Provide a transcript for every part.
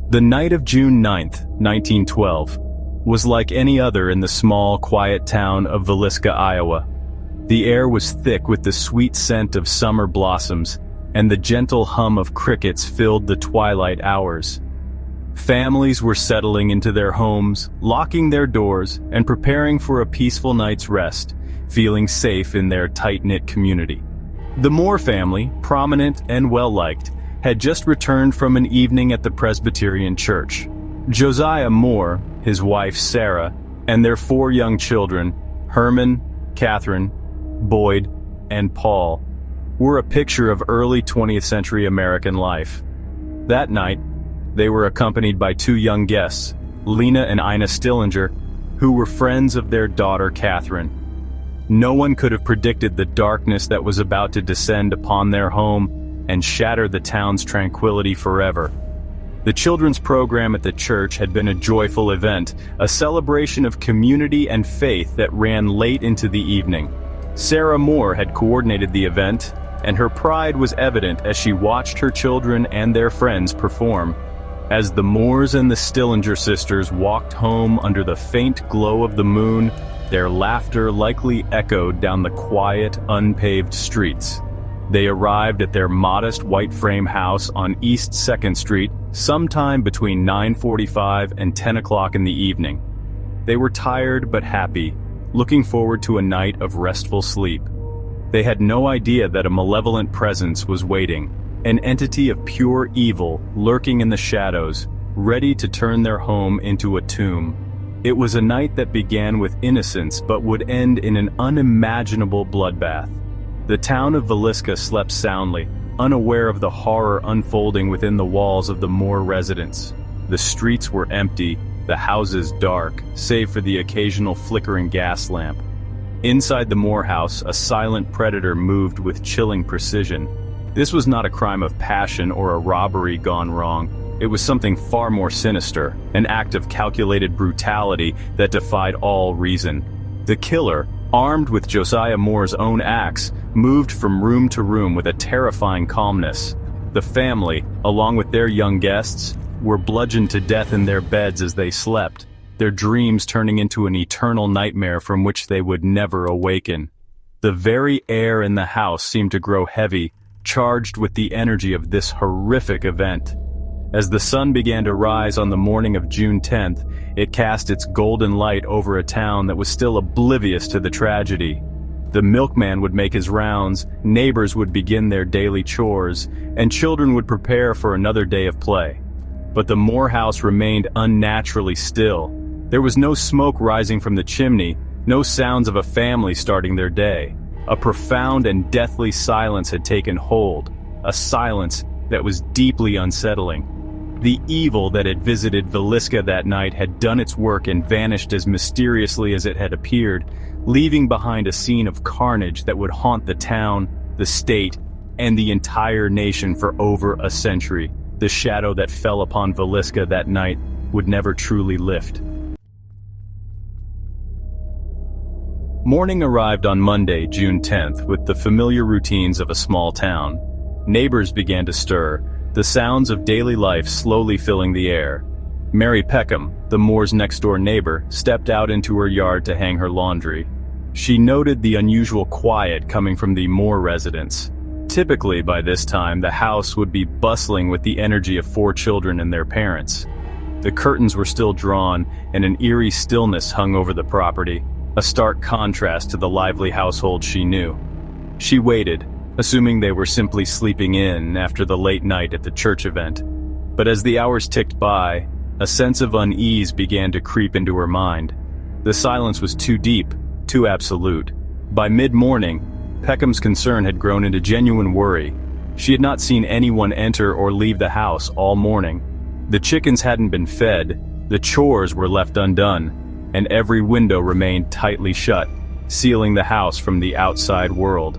The night of June 9th, 1912, was like any other in the small, quiet town of Villisca, Iowa. The air was thick with the sweet scent of summer blossoms, and the gentle hum of crickets filled the twilight hours. Families were settling into their homes, locking their doors, and preparing for a peaceful night's rest, feeling safe in their tight-knit community. The Moore family, prominent and well-liked, had just returned from an evening at the Presbyterian church. Josiah Moore, his wife Sarah, and their 4 young children, Herman, Catherine, Boyd, and Paul, were a picture of early 20th century American life. That night, they were accompanied by 2 young guests, Lena and Ina Stillinger, who were friends of their daughter Catherine. No one could have predicted the darkness that was about to descend upon their home and shatter the town's tranquility forever. The children's program at the church had been a joyful event, a celebration of community and faith that ran late into the evening. Sarah Moore had coordinated the event, and her pride was evident as she watched her children and their friends perform. As the Moores and the Stillinger sisters walked home under the faint glow of the moon, their laughter likely echoed down the quiet, unpaved streets. They arrived at their modest white frame house on East 2nd Street sometime between 9:45 and 10 o'clock in the evening. They were tired but happy, looking forward to a night of restful sleep. They had no idea that a malevolent presence was waiting, an entity of pure evil lurking in the shadows, ready to turn their home into a tomb. It was a night that began with innocence but would end in an unimaginable bloodbath. The town of Villisca slept soundly, unaware of the horror unfolding within the walls of the Moore residence. The streets were empty, the houses dark, save for the occasional flickering gas lamp. Inside the Moore house, a silent predator moved with chilling precision. This was not a crime of passion or a robbery gone wrong. It was something far more sinister, an act of calculated brutality that defied all reason. The killer, armed with Josiah Moore's own axe, moved from room to room with a terrifying calmness. The family, along with their young guests, were bludgeoned to death in their beds as they slept, their dreams turning into an eternal nightmare from which they would never awaken. The very air in the house seemed to grow heavy, charged with the energy of this horrific event. As the sun began to rise on the morning of June 10th, it cast its golden light over a town that was still oblivious to the tragedy. The milkman would make his rounds, neighbors would begin their daily chores, and children would prepare for another day of play. But the Moore house remained unnaturally still. There was no smoke rising from the chimney, no sounds of a family starting their day. A profound and deathly silence had taken hold, a silence that was deeply unsettling. The evil that had visited Villisca that night had done its work and vanished as mysteriously as it had appeared, leaving behind a scene of carnage that would haunt the town, the state, and the entire nation for over a century. The shadow that fell upon Villisca that night would never truly lift. Morning arrived on Monday, June 10th, with the familiar routines of a small town. Neighbors began to stir, the sounds of daily life slowly filling the air. Mary Peckham, the Moore's next-door neighbor, stepped out into her yard to hang her laundry. She noted the unusual quiet coming from the Moore residence. Typically, by this time, the house would be bustling with the energy of 4 children and their parents. The curtains were still drawn, and an eerie stillness hung over the property, a stark contrast to the lively household she knew. She waited, assuming they were simply sleeping in after the late night at the church event. But as the hours ticked by, a sense of unease began to creep into her mind. The silence was too deep, too absolute. By mid-morning, Peckham's concern had grown into genuine worry. She had not seen anyone enter or leave the house all morning. The chickens hadn't been fed, the chores were left undone, and every window remained tightly shut, sealing the house from the outside world.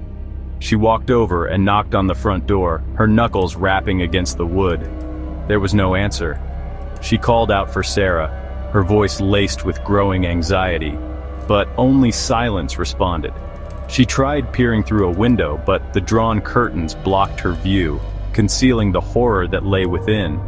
She walked over and knocked on the front door, her knuckles rapping against the wood. There was no answer. She called out for Sarah, her voice laced with growing anxiety, but only silence responded. She tried peering through a window, but the drawn curtains blocked her view, concealing the horror that lay within.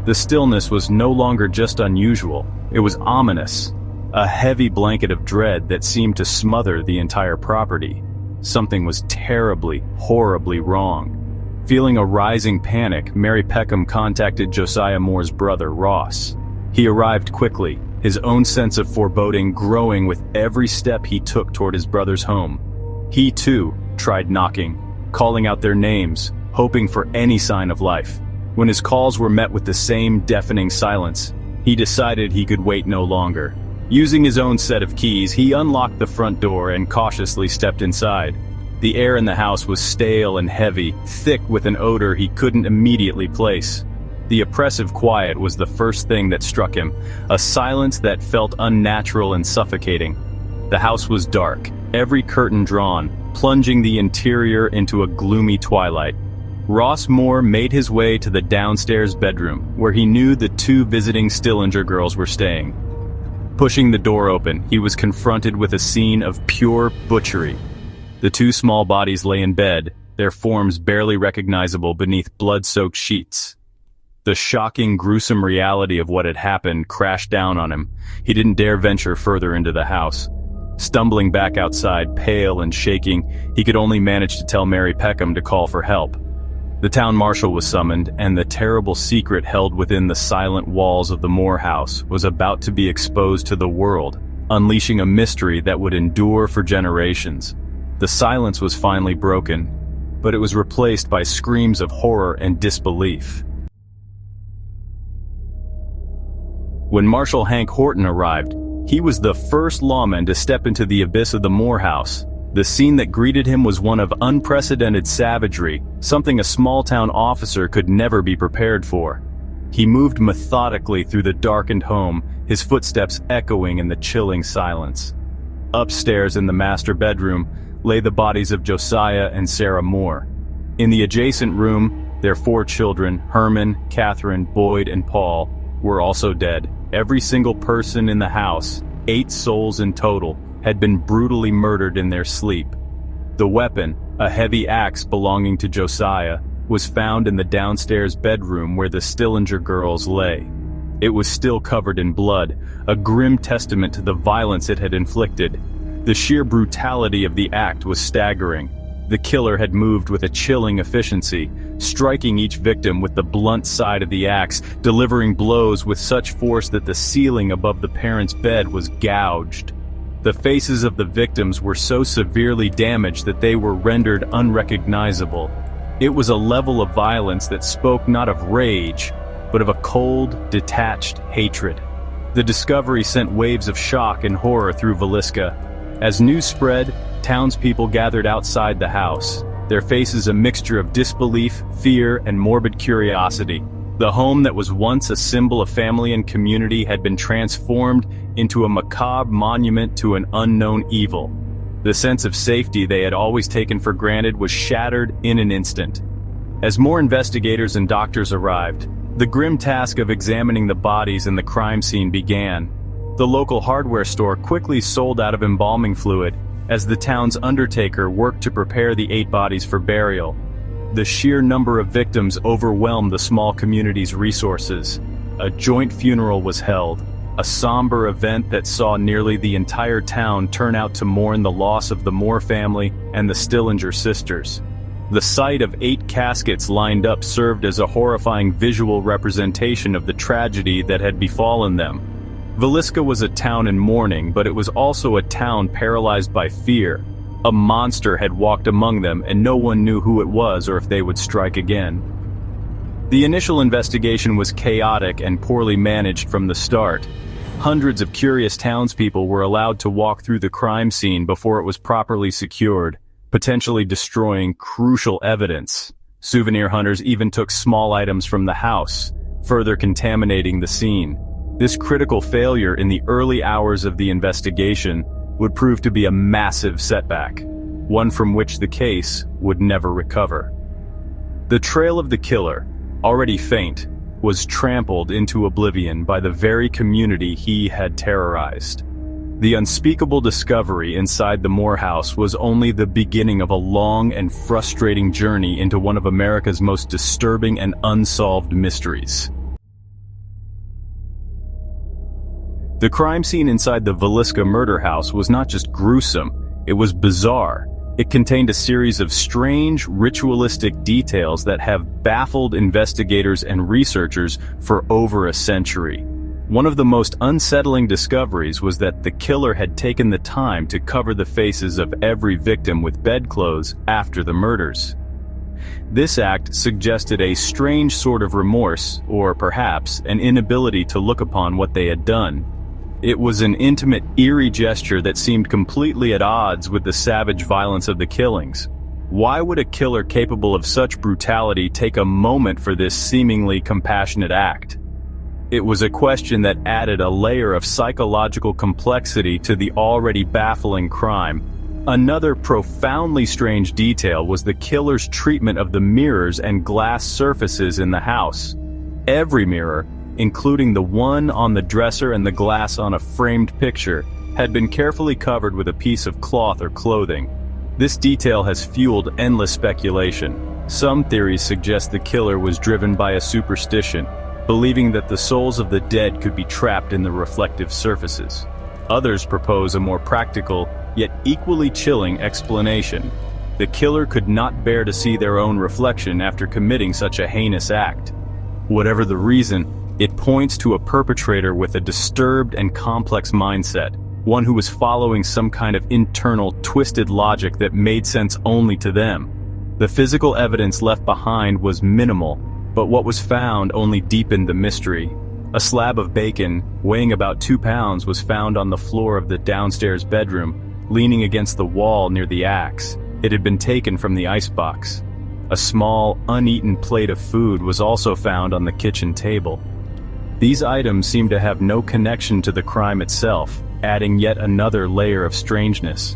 The stillness was no longer just unusual, it was ominous. A heavy blanket of dread that seemed to smother the entire property. Something was terribly, horribly wrong. Feeling a rising panic, Mary Peckham contacted Josiah Moore's brother, Ross. He arrived quickly, his own sense of foreboding growing with every step he took toward his brother's home. He, too, tried knocking, calling out their names, hoping for any sign of life. When his calls were met with the same deafening silence, he decided he could wait no longer. Using his own set of keys, he unlocked the front door and cautiously stepped inside. The air in the house was stale and heavy, thick with an odor he couldn't immediately place. The oppressive quiet was the first thing that struck him, a silence that felt unnatural and suffocating. The house was dark, every curtain drawn, plunging the interior into a gloomy twilight. Ross Moore made his way to the downstairs bedroom, where he knew the two visiting Stillinger girls were staying. Pushing the door open, he was confronted with a scene of pure butchery. The two small bodies lay in bed, their forms barely recognizable beneath blood-soaked sheets. The shocking, gruesome reality of what had happened crashed down on him. He didn't dare venture further into the house. Stumbling back outside, pale and shaking, he could only manage to tell Mary Peckham to call for help. The town marshal was summoned, and the terrible secret held within the silent walls of the Moore house was about to be exposed to the world, unleashing a mystery that would endure for generations. The silence was finally broken, but it was replaced by screams of horror and disbelief. When Marshal Hank Horton arrived, he was the first lawman to step into the abyss of the Moore house. The scene that greeted him was one of unprecedented savagery, something a small-town officer could never be prepared for. He moved methodically through the darkened home, his footsteps echoing in the chilling silence. Upstairs in the master bedroom lay the bodies of Josiah and Sarah Moore. In the adjacent room, their 4 children, Herman, Catherine, Boyd, and Paul, were also dead. Every single person in the house, 8 souls in total, had been brutally murdered in their sleep. The weapon, a heavy axe belonging to Josiah, was found in the downstairs bedroom where the Stillinger girls lay. It was still covered in blood, a grim testament to the violence it had inflicted. The sheer brutality of the act was staggering. The killer had moved with a chilling efficiency, striking each victim with the blunt side of the axe, delivering blows with such force that the ceiling above the parents' bed was gouged. The faces of the victims were so severely damaged that they were rendered unrecognizable. It was a level of violence that spoke not of rage, but of a cold, detached hatred. The discovery sent waves of shock and horror through Villisca. As news spread, townspeople gathered outside the house, their faces a mixture of disbelief, fear, and morbid curiosity. The home that was once a symbol of family and community had been transformed into a macabre monument to an unknown evil. The sense of safety they had always taken for granted was shattered in an instant. As more investigators and doctors arrived, the grim task of examining the bodies in the crime scene began. The local hardware store quickly sold out of embalming fluid as the town's undertaker worked to prepare the 8 bodies for burial. The sheer number of victims overwhelmed the small community's resources. A joint funeral was held, a somber event that saw nearly the entire town turn out to mourn the loss of the Moore family and the Stillinger sisters. The sight of 8 caskets lined up served as a horrifying visual representation of the tragedy that had befallen them. Villisca was a town in mourning, but it was also a town paralyzed by fear. A monster had walked among them, and no one knew who it was or if they would strike again. The initial investigation was chaotic and poorly managed from the start. Hundreds of curious townspeople were allowed to walk through the crime scene before it was properly secured, potentially destroying crucial evidence. Souvenir hunters even took small items from the house, further contaminating the scene. This critical failure in the early hours of the investigation would prove to be a massive setback, one from which the case would never recover. The trail of the killer, already faint, was trampled into oblivion by the very community he had terrorized. The unspeakable discovery inside the Moore house was only the beginning of a long and frustrating journey into one of America's most disturbing and unsolved mysteries. The crime scene inside the Villisca murder house was not just gruesome, it was bizarre. It contained a series of strange, ritualistic details that have baffled investigators and researchers for over a century. One of the most unsettling discoveries was that the killer had taken the time to cover the faces of every victim with bedclothes after the murders. This act suggested a strange sort of remorse, or perhaps an inability to look upon what they had done. It was an intimate, eerie gesture that seemed completely at odds with the savage violence of the killings. Why would a killer capable of such brutality take a moment for this seemingly compassionate act? It was a question that added a layer of psychological complexity to the already baffling crime. Another profoundly strange detail was the killer's treatment of the mirrors and glass surfaces in the house. Every mirror, including the one on the dresser and the glass on a framed picture, had been carefully covered with a piece of cloth or clothing. This detail has fueled endless speculation. Some theories suggest the killer was driven by a superstition, believing that the souls of the dead could be trapped in the reflective surfaces. Others propose a more practical, yet equally chilling explanation. The killer could not bear to see their own reflection after committing such a heinous act. Whatever the reason, it points to a perpetrator with a disturbed and complex mindset, one who was following some kind of internal, twisted logic that made sense only to them. The physical evidence left behind was minimal, but what was found only deepened the mystery. A slab of bacon, weighing about 2 pounds, was found on the floor of the downstairs bedroom, leaning against the wall near the axe. It had been taken from the icebox. A small, uneaten plate of food was also found on the kitchen table. These items seem to have no connection to the crime itself, adding yet another layer of strangeness.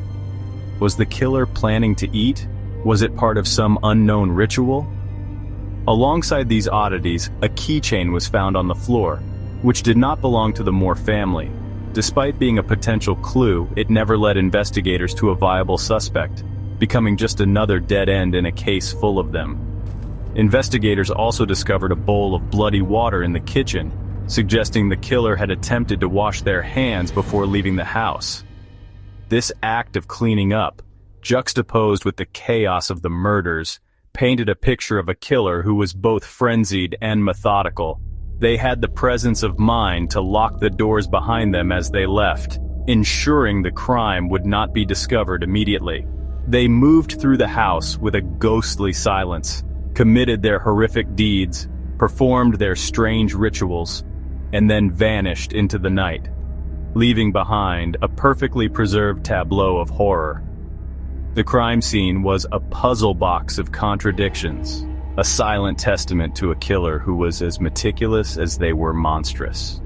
Was the killer planning to eat? Was it part of some unknown ritual? Alongside these oddities, a keychain was found on the floor, which did not belong to the Moore family. Despite being a potential clue, it never led investigators to a viable suspect, becoming just another dead end in a case full of them. Investigators also discovered a bowl of bloody water in the kitchen, suggesting the killer had attempted to wash their hands before leaving the house. This act of cleaning up, juxtaposed with the chaos of the murders, painted a picture of a killer who was both frenzied and methodical. They had the presence of mind to lock the doors behind them as they left, ensuring the crime would not be discovered immediately. They moved through the house with a ghostly silence, committed their horrific deeds, performed their strange rituals, and then vanished into the night, leaving behind a perfectly preserved tableau of horror. The crime scene was a puzzle box of contradictions, a silent testament to a killer who was as meticulous as they were monstrous.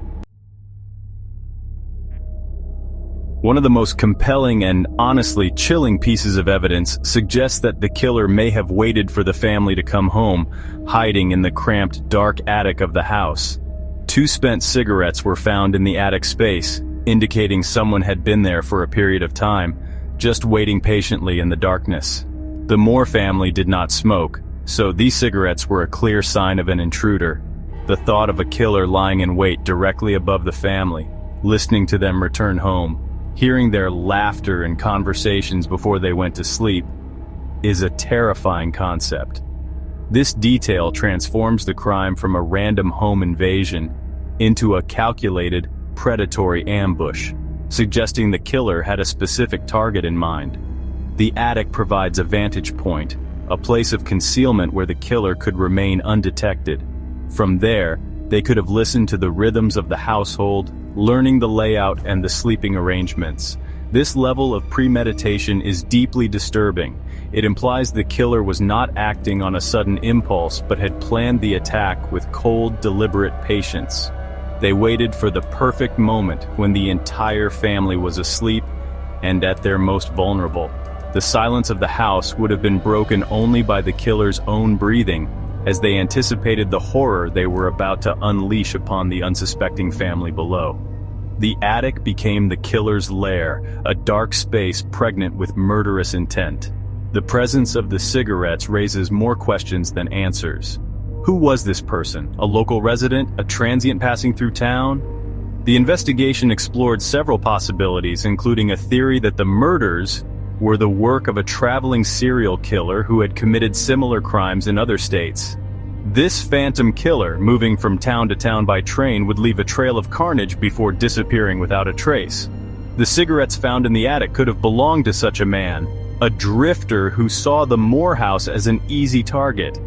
One of the most compelling and honestly chilling pieces of evidence suggests that the killer may have waited for the family to come home, hiding in the cramped, dark attic of the house. 2 spent cigarettes were found in the attic space, indicating someone had been there for a period of time, just waiting patiently in the darkness. The Moore family did not smoke, so these cigarettes were a clear sign of an intruder. The thought of a killer lying in wait directly above the family, listening to them return home, hearing their laughter and conversations before they went to sleep, is a terrifying concept. This detail transforms the crime from a random home invasion into a calculated, predatory ambush, suggesting the killer had a specific target in mind. The attic provides a vantage point, a place of concealment where the killer could remain undetected. From there, they could have listened to the rhythms of the household, learning the layout and the sleeping arrangements. This level of premeditation is deeply disturbing. It implies the killer was not acting on a sudden impulse but had planned the attack with cold, deliberate patience. They waited for the perfect moment when the entire family was asleep and at their most vulnerable. The silence of the house would have been broken only by the killer's own breathing, as they anticipated the horror they were about to unleash upon the unsuspecting family below. The attic became the killer's lair, a dark space pregnant with murderous intent. The presence of the cigarettes raises more questions than answers. Who was this person? A local resident? A transient passing through town? The investigation explored several possibilities, including a theory that the murders were the work of a traveling serial killer who had committed similar crimes in other states. This phantom killer, moving from town to town by train, would leave a trail of carnage before disappearing without a trace. The cigarettes found in the attic could have belonged to such a man, a drifter who saw the Moore house as an easy target.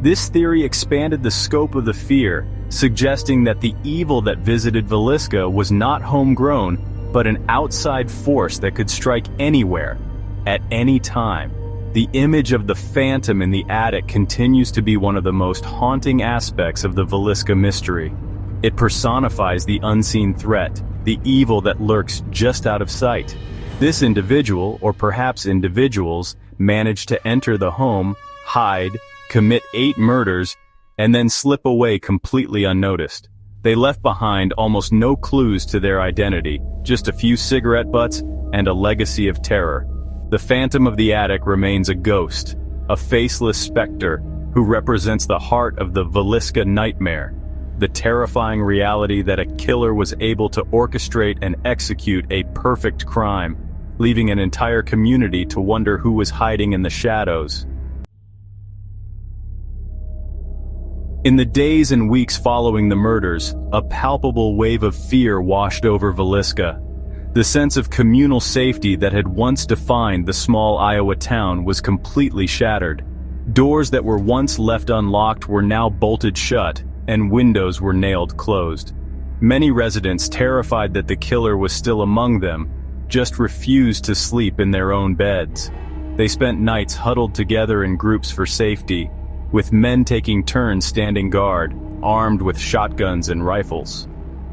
This theory expanded the scope of the fear, suggesting that the evil that visited Villisca was not homegrown, but an outside force that could strike anywhere, at any time. The image of the phantom in the attic continues to be one of the most haunting aspects of the Villisca mystery. It personifies the unseen threat, the evil that lurks just out of sight. This individual, or perhaps individuals, managed to enter the home, hide, commit 8 murders, and then slip away completely unnoticed. They left behind almost no clues to their identity, just a few cigarette butts and a legacy of terror. The phantom of the attic remains a ghost, a faceless specter who represents the heart of the Villisca nightmare, the terrifying reality that a killer was able to orchestrate and execute a perfect crime, leaving an entire community to wonder who was hiding in the shadows. In the days and weeks following the murders, a palpable wave of fear washed over Villisca. The sense of communal safety that had once defined the small Iowa town was completely shattered. Doors that were once left unlocked were now bolted shut, and windows were nailed closed. Many residents, terrified that the killer was still among them, just refused to sleep in their own beds. They spent nights huddled together in groups for safety, with men taking turns standing guard, armed with shotguns and rifles.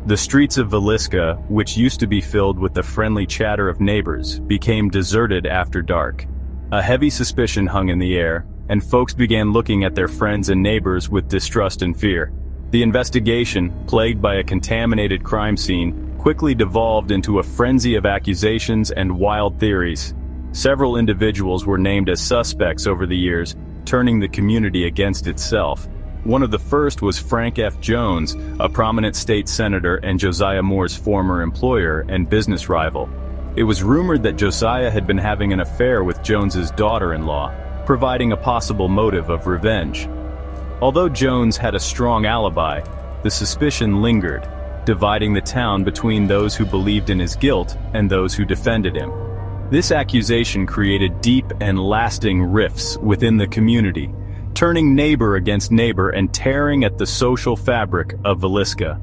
The streets of Villisca, which used to be filled with the friendly chatter of neighbors, became deserted after dark. A heavy suspicion hung in the air, and folks began looking at their friends and neighbors with distrust and fear. The investigation, plagued by a contaminated crime scene, quickly devolved into a frenzy of accusations and wild theories. Several individuals were named as suspects over the years, turning the community against itself. One of the first was Frank F. Jones, a prominent state senator and Josiah Moore's former employer and business rival. It was rumored that Josiah had been having an affair with Jones's daughter-in-law, providing a possible motive of revenge. Although Jones had a strong alibi, the suspicion lingered, dividing the town between those who believed in his guilt and those who defended him. This accusation created deep and lasting rifts within the community, turning neighbor against neighbor and tearing at the social fabric of Villisca.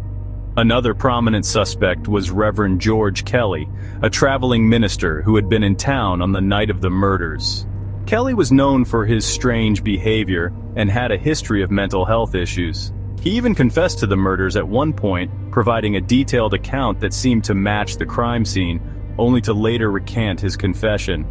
Another prominent suspect was Reverend George Kelly, a traveling minister who had been in town on the night of the murders. Kelly was known for his strange behavior and had a history of mental health issues. He even confessed to the murders at one point, providing a detailed account that seemed to match the crime scene, only to later recant his confession.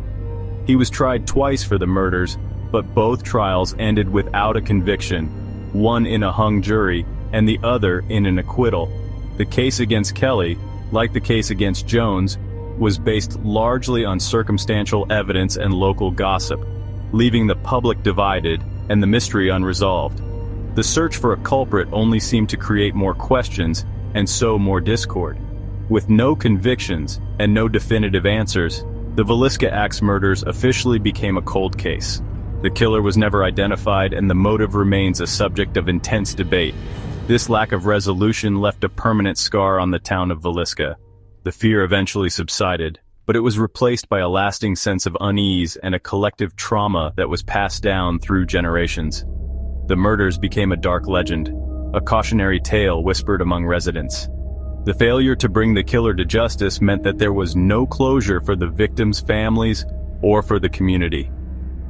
He was tried twice for the murders, but both trials ended without a conviction, one in a hung jury and the other in an acquittal. The case against Kelly, like the case against Jones, was based largely on circumstantial evidence and local gossip, leaving the public divided and the mystery unresolved. The search for a culprit only seemed to create more questions and sow more discord. With no convictions and no definitive answers, the Villisca Axe murders officially became a cold case. The killer was never identified, and the motive remains a subject of intense debate. This lack of resolution left a permanent scar on the town of Villisca. The fear eventually subsided, but it was replaced by a lasting sense of unease and a collective trauma that was passed down through generations. The murders became a dark legend, a cautionary tale whispered among residents. The failure to bring the killer to justice meant that there was no closure for the victims' families or for the community.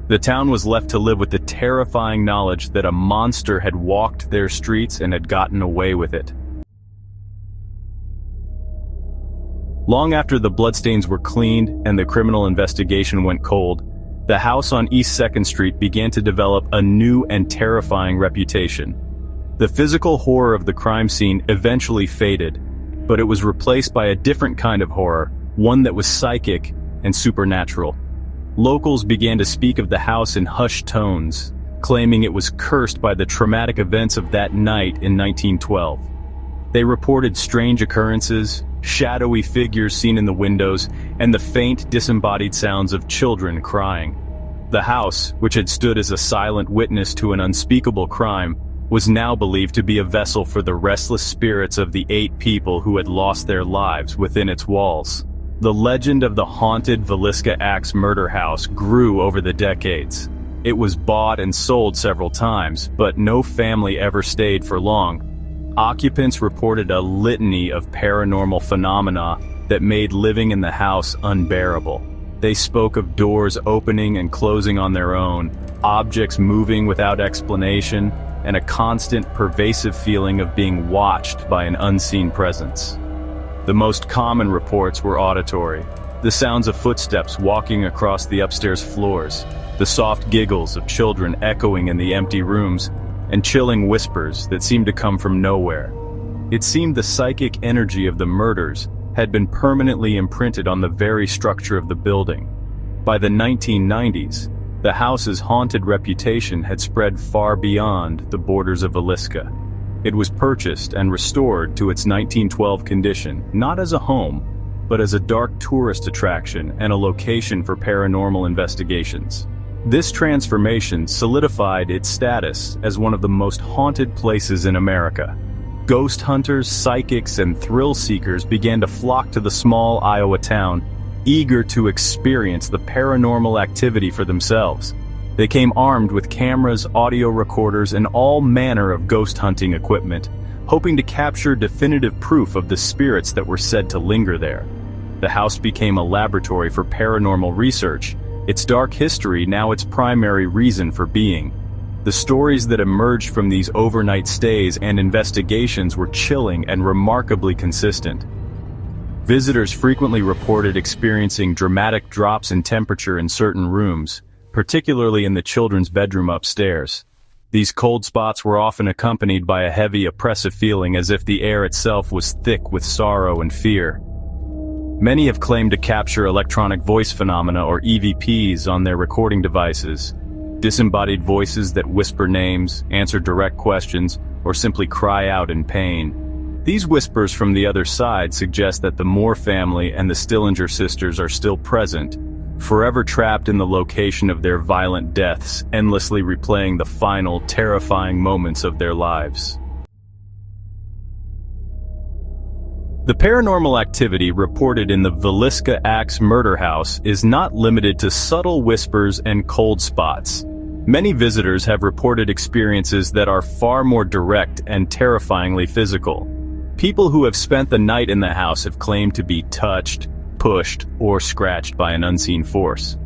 The town was left to live with the terrifying knowledge that a monster had walked their streets and had gotten away with it. Long after the bloodstains were cleaned and the criminal investigation went cold, the house on East 2nd Street began to develop a new and terrifying reputation. The physical horror of the crime scene eventually faded, but it was replaced by a different kind of horror, one that was psychic and supernatural. Locals began to speak of the house in hushed tones, claiming it was cursed by the traumatic events of that night in 1912. They reported strange occurrences, shadowy figures seen in the windows, and the faint, disembodied sounds of children crying. The house, which had stood as a silent witness to an unspeakable crime, was now believed to be a vessel for the restless spirits of the 8 people who had lost their lives within its walls. The legend of the haunted Villisca Axe murder house grew over the decades. It was bought and sold several times, but no family ever stayed for long. Occupants reported a litany of paranormal phenomena that made living in the house unbearable. They spoke of doors opening and closing on their own, objects moving without explanation, and a constant, pervasive feeling of being watched by an unseen presence. The most common reports were auditory. The sounds of footsteps walking across the upstairs floors, the soft giggles of children echoing in the empty rooms, and chilling whispers that seemed to come from nowhere. It seemed the psychic energy of the murders had been permanently imprinted on the very structure of the building. By the 1990s, the house's haunted reputation had spread far beyond the borders of Villisca. It was purchased and restored to its 1912 condition, not as a home, but as a dark tourist attraction and a location for paranormal investigations. This transformation solidified its status as one of the most haunted places in America. Ghost hunters, psychics, and thrill seekers began to flock to the small Iowa town, eager to experience the paranormal activity for themselves. They came armed with cameras, audio recorders, and all manner of ghost hunting equipment, hoping to capture definitive proof of the spirits that were said to linger there. The house became a laboratory for paranormal research, its dark history now its primary reason for being. The stories that emerged from these overnight stays and investigations were chilling and remarkably consistent. Visitors frequently reported experiencing dramatic drops in temperature in certain rooms, particularly in the children's bedroom upstairs. These cold spots were often accompanied by a heavy, oppressive feeling as if the air itself was thick with sorrow and fear. Many have claimed to capture electronic voice phenomena or EVPs on their recording devices, disembodied voices that whisper names, answer direct questions, or simply cry out in pain. These whispers from the other side suggest that the Moore family and the Stillinger sisters are still present, forever trapped in the location of their violent deaths, endlessly replaying the final, terrifying moments of their lives. The paranormal activity reported in the Villisca Axe murder house is not limited to subtle whispers and cold spots. Many visitors have reported experiences that are far more direct and terrifyingly physical. People who have spent the night in the house have claimed to be touched, pushed, or scratched by an unseen force.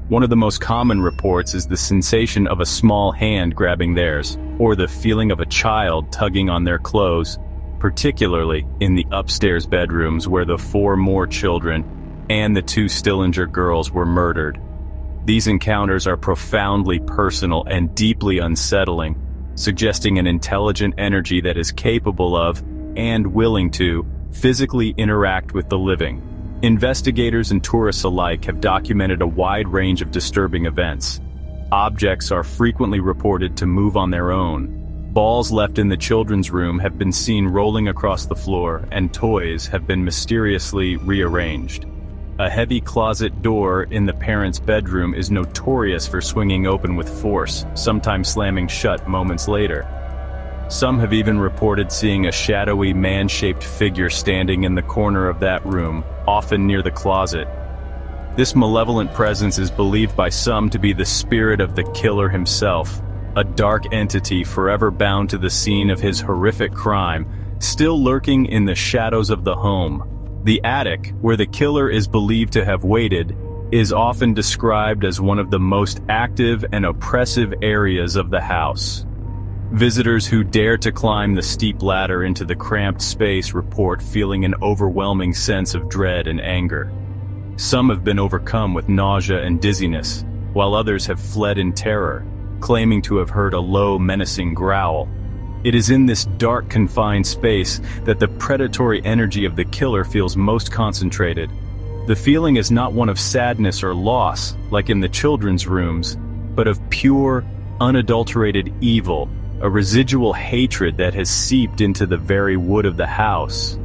One of the most common reports is the sensation of a small hand grabbing theirs, or the feeling of a child tugging on their clothes, particularly in the upstairs bedrooms where the 4 Moore children and the 2 Stillinger girls were murdered. These encounters are profoundly personal and deeply unsettling, suggesting an intelligent energy that is capable of, and willing to, physically interact with the living. Investigators and tourists alike have documented a wide range of disturbing events. Objects are frequently reported to move on their own. Balls left in the children's room have been seen rolling across the floor, and toys have been mysteriously rearranged. A heavy closet door in the parents' bedroom is notorious for swinging open with force, sometimes slamming shut moments later. Some have even reported seeing a shadowy man-shaped figure standing in the corner of that room, often near the closet. This malevolent presence is believed by some to be the spirit of the killer himself, a dark entity forever bound to the scene of his horrific crime, still lurking in the shadows of the home. The attic, where the killer is believed to have waited, is often described as one of the most active and oppressive areas of the house. Visitors who dare to climb the steep ladder into the cramped space report feeling an overwhelming sense of dread and anger. Some have been overcome with nausea and dizziness, while others have fled in terror, claiming to have heard a low, menacing growl. It is in this dark, confined space that the predatory energy of the killer feels most concentrated. The feeling is not one of sadness or loss, like in the children's rooms, but of pure, unadulterated evil, a residual hatred that has seeped into the very wood of the house.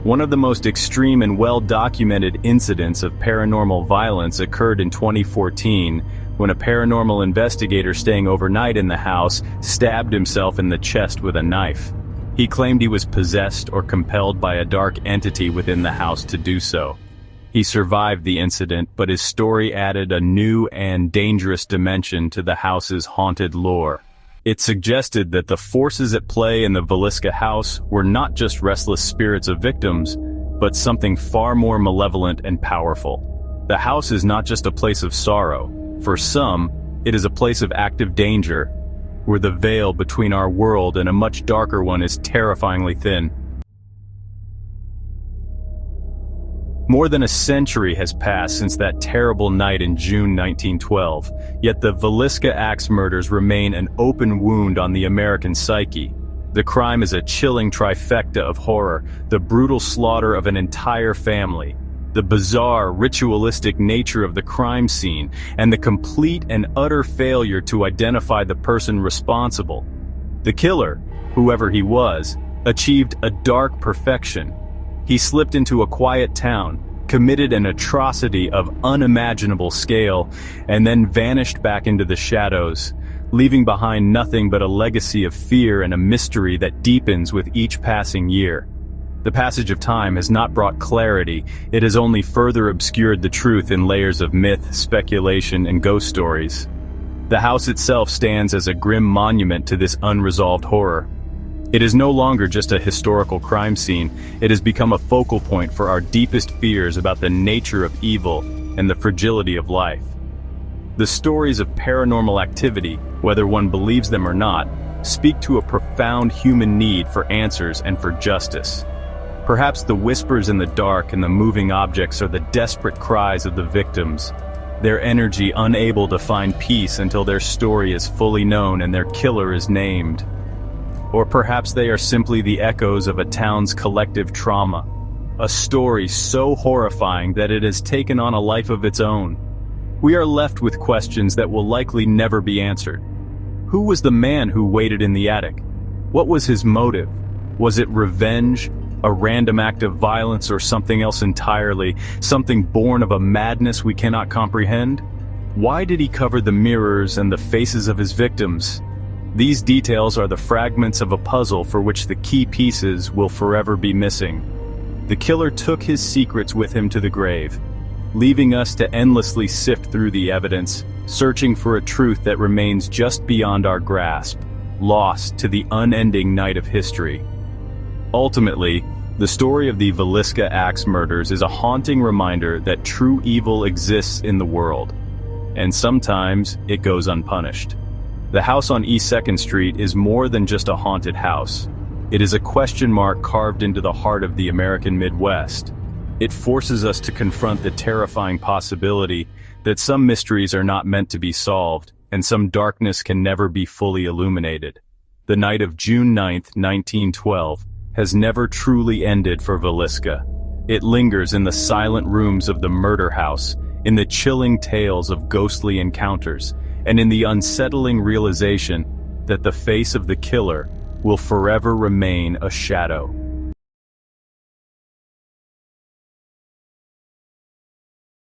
One of the most extreme and well-documented incidents of paranormal violence occurred in 2014, when a paranormal investigator staying overnight in the house stabbed himself in the chest with a knife. He claimed he was possessed or compelled by a dark entity within the house to do so. He survived the incident, but his story added a new and dangerous dimension to the house's haunted lore. It suggested that the forces at play in the Villisca house were not just restless spirits of victims, but something far more malevolent and powerful. The house is not just a place of sorrow. For some, it is a place of active danger, where the veil between our world and a much darker one is terrifyingly thin. More than a century has passed since that terrible night in June 1912, yet the Villisca axe murders remain an open wound on the American psyche. The crime is a chilling trifecta of horror: the brutal slaughter of an entire family, the bizarre, ritualistic nature of the crime scene, and the complete and utter failure to identify the person responsible. The killer, whoever he was, achieved a dark perfection. He slipped into a quiet town, committed an atrocity of unimaginable scale, and then vanished back into the shadows, leaving behind nothing but a legacy of fear and a mystery that deepens with each passing year. The passage of time has not brought clarity, it has only further obscured the truth in layers of myth, speculation, and ghost stories. The house itself stands as a grim monument to this unresolved horror. It is no longer just a historical crime scene, it has become a focal point for our deepest fears about the nature of evil and the fragility of life. The stories of paranormal activity, whether one believes them or not, speak to a profound human need for answers and for justice. Perhaps the whispers in the dark and the moving objects are the desperate cries of the victims, their energy unable to find peace until their story is fully known and their killer is named. Or perhaps they are simply the echoes of a town's collective trauma, a story so horrifying that it has taken on a life of its own. We are left with questions that will likely never be answered. Who was the man who waited in the attic? What was his motive? Was it revenge, a random act of violence, or something else entirely, something born of a madness we cannot comprehend? Why did he cover the mirrors and the faces of his victims? These details are the fragments of a puzzle for which the key pieces will forever be missing. The killer took his secrets with him to the grave, leaving us to endlessly sift through the evidence, searching for a truth that remains just beyond our grasp, lost to the unending night of history. Ultimately, the story of the Villisca axe murders is a haunting reminder that true evil exists in the world, and sometimes it goes unpunished. The house on East 2nd Street is more than just a haunted house. It is a question mark carved into the heart of the American Midwest. It forces us to confront the terrifying possibility that some mysteries are not meant to be solved, and some darkness can never be fully illuminated. The night of June 9, 1912, has never truly ended for Villisca. It lingers in the silent rooms of the murder house, in the chilling tales of ghostly encounters, and in the unsettling realization that the face of the killer will forever remain a shadow.